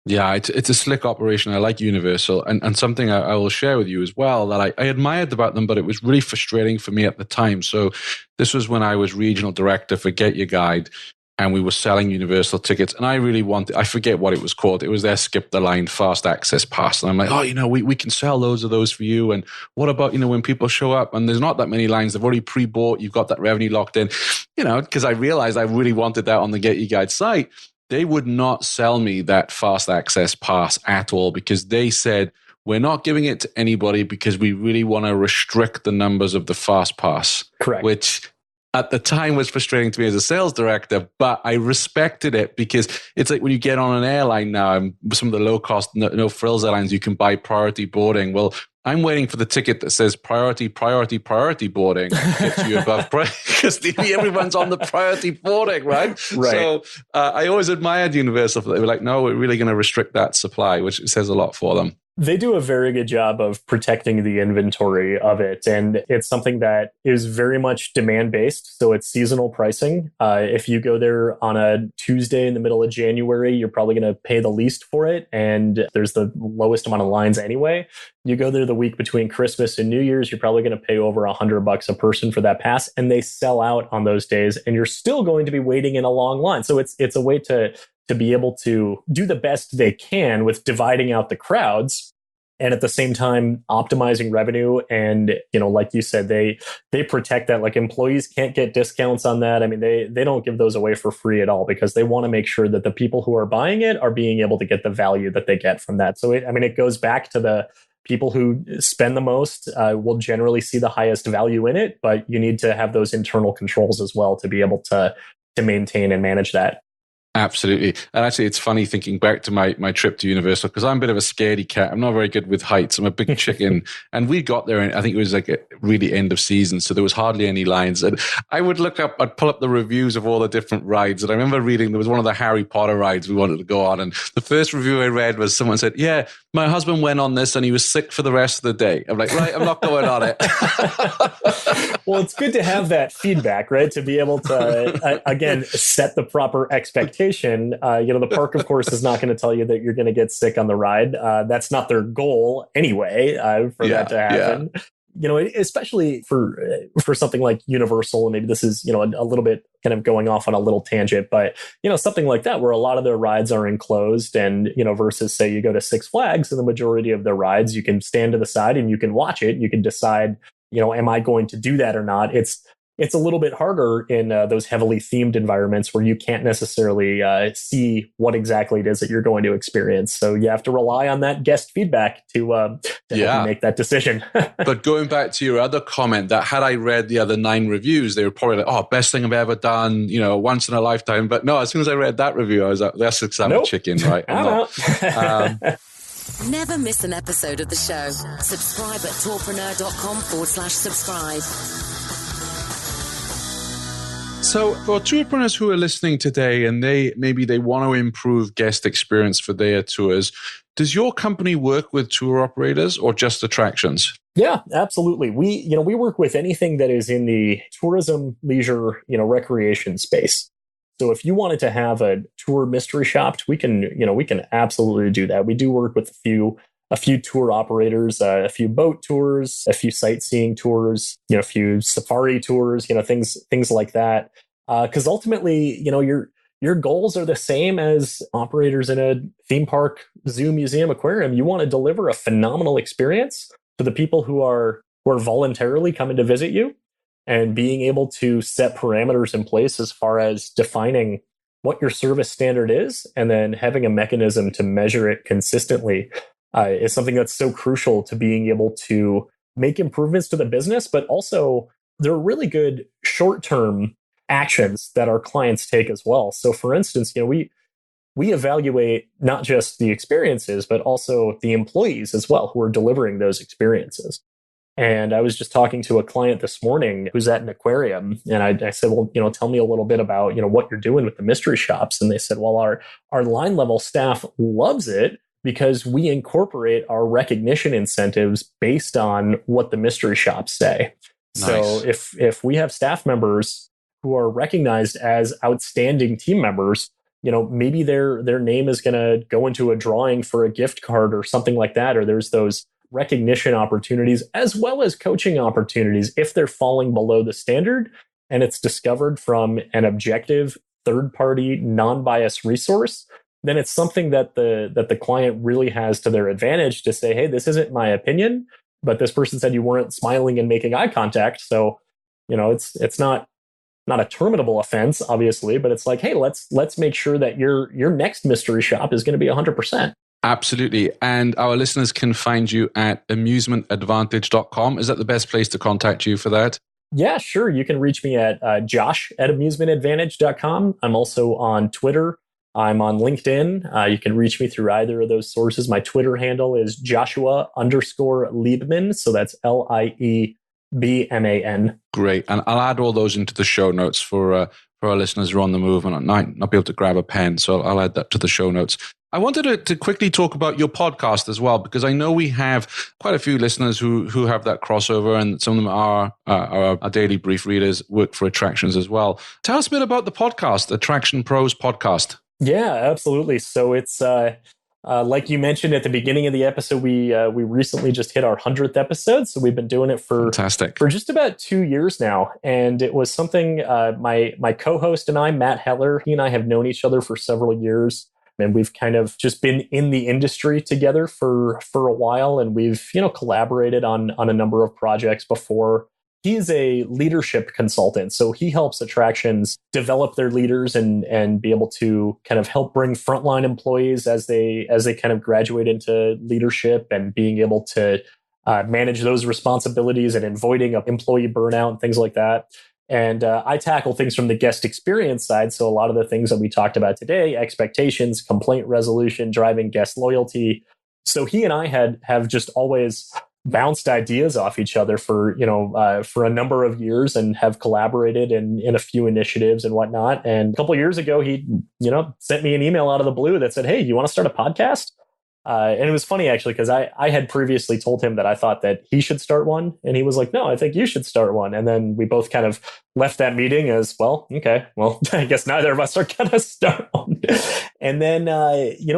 Yeah, it's a slick operation. I like Universal. And something I will share with you as well that I admired about them, but it was really frustrating for me at the time. So this was when I was regional director for Get Your Guide, and we were selling Universal tickets. And I really wanted, I forget what it was called. It was their Skip the Line Fast Access Pass. And I'm like, we can sell loads of those for you. And what about, when people show up and there's not that many lines, they've already pre-bought, you've got that revenue locked in, because I realized I really wanted that on the Get Your Guide site. They would not sell me that Fast Access Pass at all because they said, we're not giving it to anybody because we really want to restrict the numbers of the Fast Pass. Correct. Which at the time was frustrating to me as a sales director, but I respected it because it's like when you get on an airline now, some of the low cost, no frills airlines, you can buy priority boarding. Well, I'm waiting for the ticket that says priority boarding gets you above price because everyone's on the priority boarding, right? So I always admired Universal for that. They were like, no, we're really going to restrict that supply, which says a lot for them. They do a very good job of protecting the inventory of it. And it's something that is very much demand-based. So it's seasonal pricing. If you go there on a Tuesday in the middle of January, you're probably going to pay the least for it. And there's the lowest amount of lines anyway. You go there the week between Christmas and New Year's, you're probably going to pay over $100 a person for that pass. And they sell out on those days. And you're still going to be waiting in a long line. So it's a way to be able to do the best they can with dividing out the crowds and at the same time optimizing revenue. And, like you said, they protect that. Like employees can't get discounts on that. I mean, they don't give those away for free at all because they want to make sure that the people who are buying it are being able to get the value that they get from that. So it goes back to the people who spend the most will generally see the highest value in it, but you need to have those internal controls as well to be able to maintain and manage that. Absolutely. And actually, it's funny thinking back to my trip to Universal because I'm a bit of a scaredy cat. I'm not very good with heights. I'm a big chicken. And we got there, and I think it was like a really end of season. So there was hardly any lines. And I would I'd pull up the reviews of all the different rides. And I remember reading, there was one of the Harry Potter rides we wanted to go on. And the first review I read was someone said, yeah, my husband went on this and he was sick for the rest of the day. I'm like, right, I'm not going on it. Well, it's good to have that feedback, right? To be able to, again, set the proper expectation. The park, of course, is not going to tell you that you're going to get sick on the ride. That's not their goal anyway, for that to happen. Yeah. especially for something like Universal, and maybe this is, a little bit kind of going off on a little tangent, but, something like that where a lot of their rides are enclosed and, versus say you go to Six Flags and the majority of their rides, you can stand to the side and you can watch it. You can decide, am I going to do that or not? It's a little bit harder in those heavily themed environments where you can't necessarily see what exactly it is that you're going to experience. So you have to rely on that guest feedback to help you make that decision. But going back to your other comment, that had I read the other 9 reviews, they were probably like, oh, best thing I've ever done, once in a lifetime. But no, as soon as I read that review, I was like, that's because I'm a chicken, right? Never miss an episode of the show. Subscribe at tourpreneur.com/subscribe. So for tourpreneurs who are listening today and they want to improve guest experience for their tours, does your company work with tour operators or just attractions? Yeah, absolutely. We work with anything that is in the tourism, leisure, recreation space. So if you wanted to have a tour mystery shop, we can absolutely do that. We do work with a few tour operators, a few boat tours, a few sightseeing tours, a few safari tours, things like that. Because ultimately, your goals are the same as operators in a theme park, zoo, museum, aquarium. You want to deliver a phenomenal experience to the people who are voluntarily coming to visit you, and being able to set parameters in place as far as defining what your service standard is, and then having a mechanism to measure it consistently is something that's so crucial to being able to make improvements to the business, but also there are really good short-term actions that our clients take as well. So for instance, we evaluate not just the experiences, but also the employees as well who are delivering those experiences. And I was just talking to a client this morning who's at an aquarium. And I said, well, tell me a little bit about, what you're doing with the mystery shops. And they said, well, our line level staff loves it because we incorporate our recognition incentives based on what the mystery shops say. Nice. So if we have staff members who are recognized as outstanding team members, maybe their name is going to go into a drawing for a gift card or something like that, or there's those recognition opportunities as well as coaching opportunities if they're falling below the standard and it's discovered from an objective third-party non-biased resource, then it's something that the client really has to their advantage to say, hey, this isn't my opinion, but this person said you weren't smiling and making eye contact. So, it's not a terminable offense, obviously, but it's like, hey, let's make sure that your next mystery shop is going to be 100%. Absolutely. And our listeners can find you at amusementadvantage.com. Is that the best place to contact you for that? Yeah, sure. You can reach me at josh@amusementadvantage.com. I'm also on Twitter. I'm on LinkedIn. You can reach me through either of those sources. My Twitter handle is Joshua_Liebman. So that's LIEBMAN. Great. And I'll add all those into the show notes for our listeners who are on the move and might not be able to grab a pen. So I'll add that to the show notes. I wanted to quickly talk about your podcast as well, because I know we have quite a few listeners who have that crossover, and some of them are our daily brief readers, work for attractions as well. Tell us a bit about the podcast, Attraction Pros Podcast. Yeah, absolutely. So it's like you mentioned at the beginning of the episode, we recently just hit our 100th episode. So we've been doing it for just about 2 years now. And it was something my co-host and I, Matt Heller, he and I have known each other for several years. And we've kind of just been in the industry together for a while. And we've, collaborated on a number of projects before. He's a leadership consultant. So he helps attractions develop their leaders and be able to kind of help bring frontline employees as they kind of graduate into leadership and being able to manage those responsibilities and avoiding employee burnout and things like that. And I tackle things from the guest experience side. So a lot of the things that we talked about today, expectations, complaint resolution, driving guest loyalty. So he and I have just always bounced ideas off each other for a number of years and have collaborated in a few initiatives and whatnot. And a couple of years ago, he, sent me an email out of the blue that said, hey, you want to start a podcast? And it was funny, actually, because I had previously told him that I thought that he should start one. And he was like, no, I think you should start one. And then we both kind of left that meeting as, well, okay, well, I guess neither of us are going to start one. And then,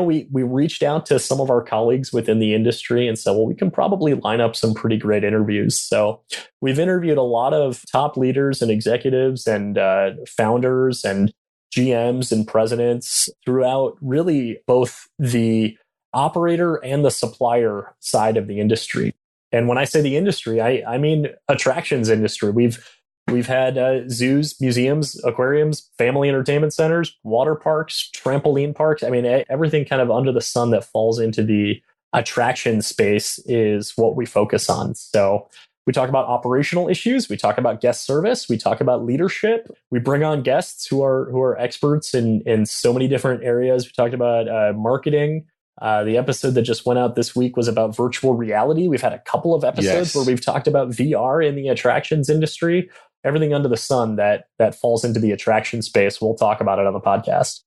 we reached out to some of our colleagues within the industry and said, well, we can probably line up some pretty great interviews. So we've interviewed a lot of top leaders and executives and founders and GMs and presidents throughout really both the operator and the supplier side of the industry. And when I say the industry, I mean attractions industry. We've had zoos, museums, aquariums, family entertainment centers, water parks, trampoline parks. I mean, everything kind of under the sun that falls into the attraction space is what we focus on. So we talk about operational issues. We talk about guest service. We talk about leadership. We bring on guests who are experts in so many different areas. We talked about marketing. The episode that just went out this week was about virtual reality. We've had a couple of episodes where we've talked about VR in the attractions industry. Everything under the sun that falls into the attraction space. We'll talk about it on the podcast.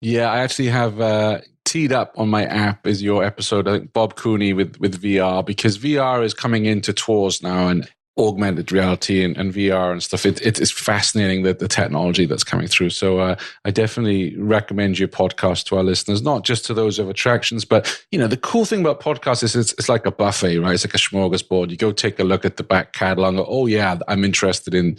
Yeah, I actually have teed up on my app is your episode, I think Bob Cooney with VR, because VR is coming into tours now and augmented reality and VR and stuff. It's fascinating the technology that's coming through. So I definitely recommend your podcast to our listeners, not just to those of attractions, but the cool thing about podcasts is it's like a buffet, right? It's like a smorgasbord. You go take a look at the back catalog and go, oh yeah, I'm interested in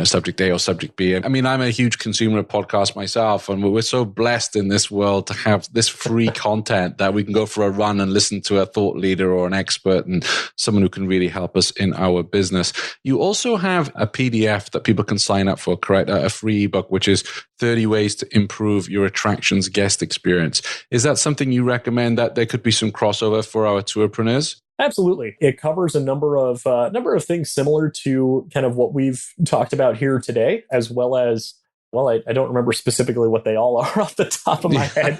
subject A or subject B. I mean, I'm a huge consumer of podcasts myself, and we're so blessed in this world to have this free content that we can go for a run and listen to a thought leader or an expert and someone who can really help us in our business. You also have a PDF that people can sign up for, correct? A free ebook, which is 30 ways to improve your attractions guest experience. Is that something you recommend, that there could be some crossover for our tourpreneurs? Absolutely. It covers a number of things similar to kind of what we've talked about here today, as well as, well, I don't remember specifically what they all are off the top of my head,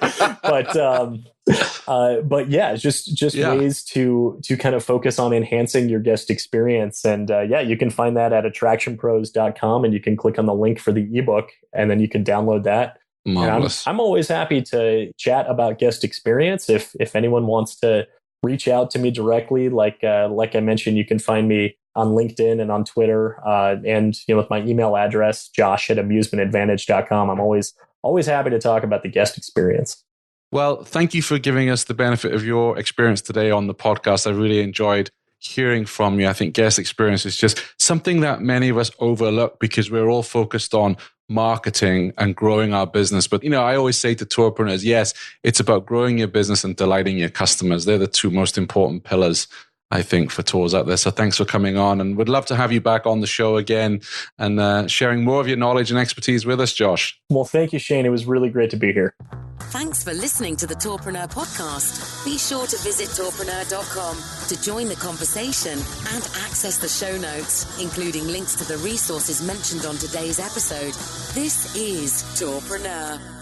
but yeah, just ways to kind of focus on enhancing your guest experience. And you can find that at attractionpros.com, and you can click on the link for the ebook, and then you can download that. Marvelous. I'm always happy to chat about guest experience. If anyone wants to reach out to me directly, like I mentioned, you can find me on LinkedIn and on Twitter, and with my email address, josh@amusementadvantage.com. I'm always happy to talk about the guest experience. Well, thank you for giving us the benefit of your experience today on the podcast. I really enjoyed hearing from you. I think guest experience is just something that many of us overlook because we're all focused on marketing and growing our business. But, I always say to tourpreneurs, yes, it's about growing your business and delighting your customers. They're the two most important pillars, I think, for tours out there. So thanks for coming on, and we'd love to have you back on the show again and sharing more of your knowledge and expertise with us, Josh. Well, thank you, Shane. It was really great to be here. Thanks for listening to the Tourpreneur podcast. Be sure to visit tourpreneur.com to join the conversation and access the show notes, including links to the resources mentioned on today's episode. This is Tourpreneur.